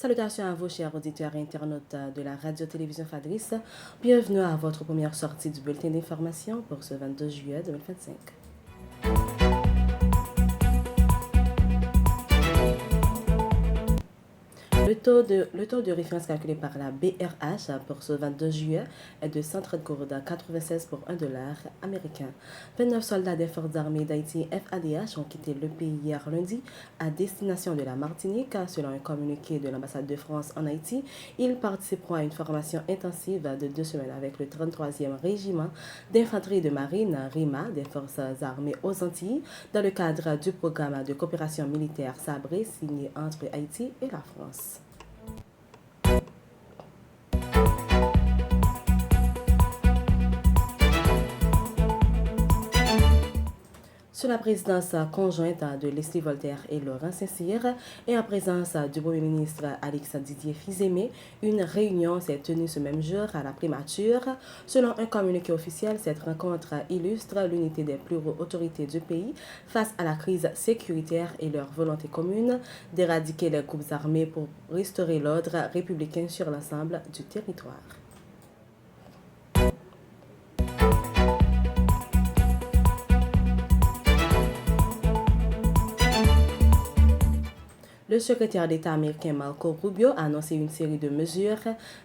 Salutations à vous, chers auditeurs et internautes de la radio-télévision Fadris. Bienvenue à votre première sortie du bulletin d'information pour ce 22 juillet 2025. Le taux de référence calculé par la BRH pour ce 22 juillet est de 130,96 pour $1 américain. 29 soldats des forces armées d'Haïti FADH ont quitté le pays hier lundi à destination de la Martinique. Selon un communiqué de l'ambassade de France en Haïti, ils participeront à une formation intensive de 2 semaines avec le 33e régiment d'infanterie de marine RIMA des forces armées aux Antilles dans le cadre du programme de coopération militaire sabré signé entre Haïti et la France. Sous la présidence conjointe de Leslie Voltaire et Laurent Saint-Cyr et en présence du Premier ministre Alex Didier Fils-Aimé, une réunion s'est tenue ce même jour à la primature. Selon un communiqué officiel, cette rencontre illustre l'unité des plus hautes autorités du pays face à la crise sécuritaire et leur volonté commune d'éradiquer les groupes armés pour restaurer l'ordre républicain sur l'ensemble du territoire. Le secrétaire d'État américain Marco Rubio a annoncé une série de mesures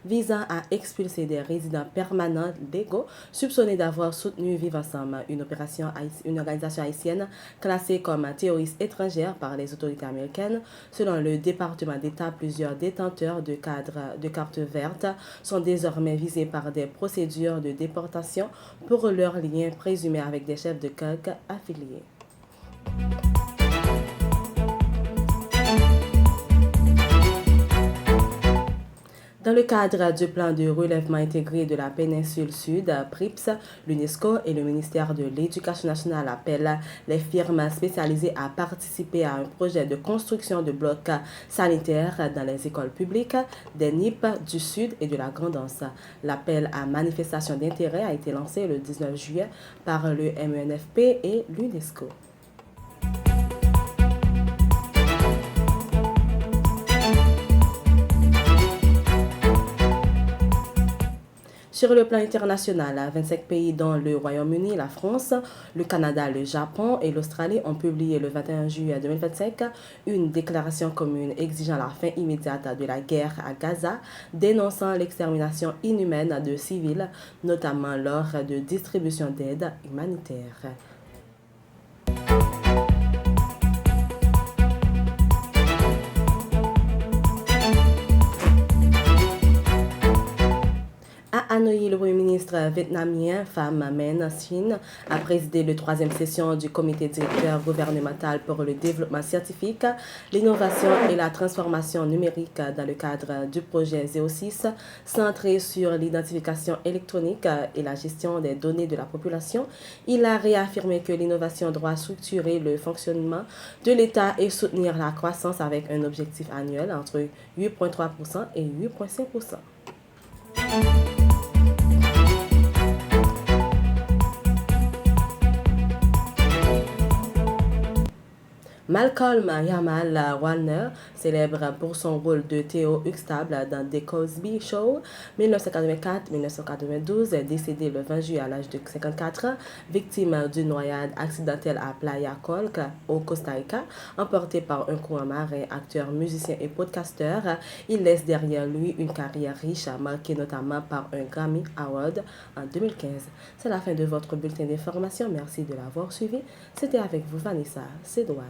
visant à expulser des résidents permanents légaux soupçonnés d'avoir soutenu Vivre Ensemble, une organisation haïtienne classée comme terroriste étrangère par les autorités américaines. Selon le département d'État, plusieurs détenteurs de cartes vertes sont désormais visés par des procédures de déportation pour leurs liens présumés avec des chefs de gang affiliés. Dans le cadre du plan de relèvement intégré de la péninsule sud, PRIPS, l'UNESCO et le ministère de l'Éducation nationale appellent les firmes spécialisées à participer à un projet de construction de blocs sanitaires dans les écoles publiques des NIP du Sud et de la Grande-Anse. L'appel à manifestation d'intérêt a été lancé le 19 juillet par le MENFP et l'UNESCO. Sur le plan international, 25 pays dont le Royaume-Uni, la France, le Canada, le Japon et l'Australie ont publié le 21 juillet 2025 une déclaration commune exigeant la fin immédiate de la guerre à Gaza, dénonçant l'extermination inhumaine de civils, notamment lors de distribution d'aide humanitaire. À Hanoï, le Premier ministre vietnamien Pham Minh Chinh a présidé la 3e session du comité directeur gouvernemental pour le développement scientifique, l'innovation et la transformation numérique dans le cadre du projet ZEO6, centré sur l'identification électronique et la gestion des données de la population. Il a réaffirmé que l'innovation doit structurer le fonctionnement de l'État et soutenir la croissance avec un objectif annuel entre 8,3% et 8,5%. Malcolm Jamal Warner, célèbre pour son rôle de Theo Huxtable dans The Cosby Show 1984-1992, est décédé le 20 juillet à l'âge de 54 ans, victime d'une noyade accidentelle à Playa Colque, au Costa Rica, emporté par un courant marin. Acteur, musicien et podcasteur, il laisse derrière lui une carrière riche, marquée notamment par un Grammy Award en 2015. C'est la fin de votre bulletin d'information. Merci de l'avoir suivi. C'était avec vous Vanessa Cédouane.